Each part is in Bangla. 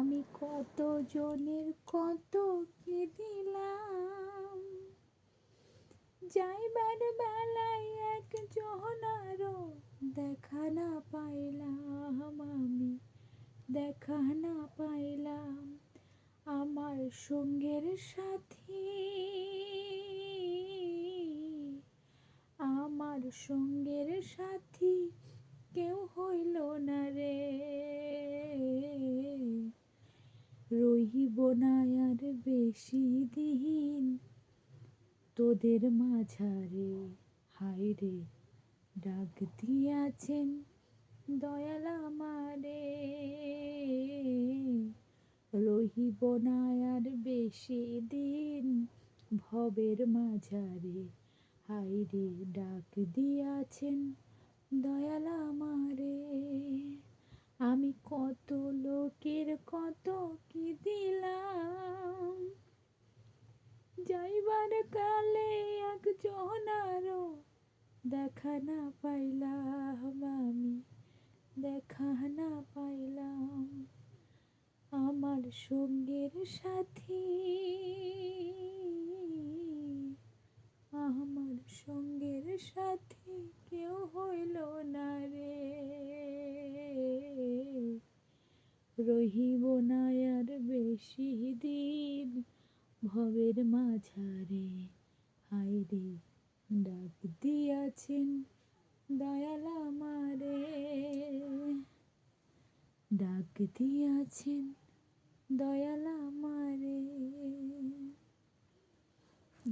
আমি কত জনের কত কি দিলাম, যাইবার বেলায় এক জহনারও দেখা না পাইলাম, আমি দেখা না পাইলাম। আমার সঙ্গের সাথী, আমার সঙ্গের সাথী কেউ হইল না রে, রহিব না আর বেশি দিন তোদের মাঝারে। হায় রে, ডাক দিয়াছেন দয়াল আমারে, রহিব না আর বেশি দিন ভবের মাঝারে। হায় রে, ডাক দিয়াছেন দয়াল আমারে। আমি কত লোকের কত কি দিলাম, যাইবার কালে একজনারও দেখা না পাইলাম, আমি দেখা না পাইলাম। আমার সঙ্গের সাথী, আমার সঙ্গের সাথী কেউ হইল না রে, রহিব না আর বেশি দিন ভবের মাঝারে। হায় রে, ডাক দিয়াছেন দয়াল আমারে, ডাক দিয়াছেন দয়াল আমারে।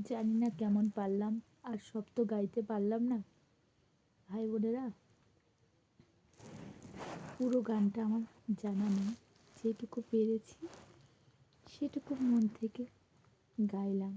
জানি না কেমন পারলাম, আর সব তো গাইতে পারলাম না ভাই বোনেরা, পুরো গানটা আমার জানা নেই, যেটুকু পেরেছি সেটুকু মন থেকে গাইলাম।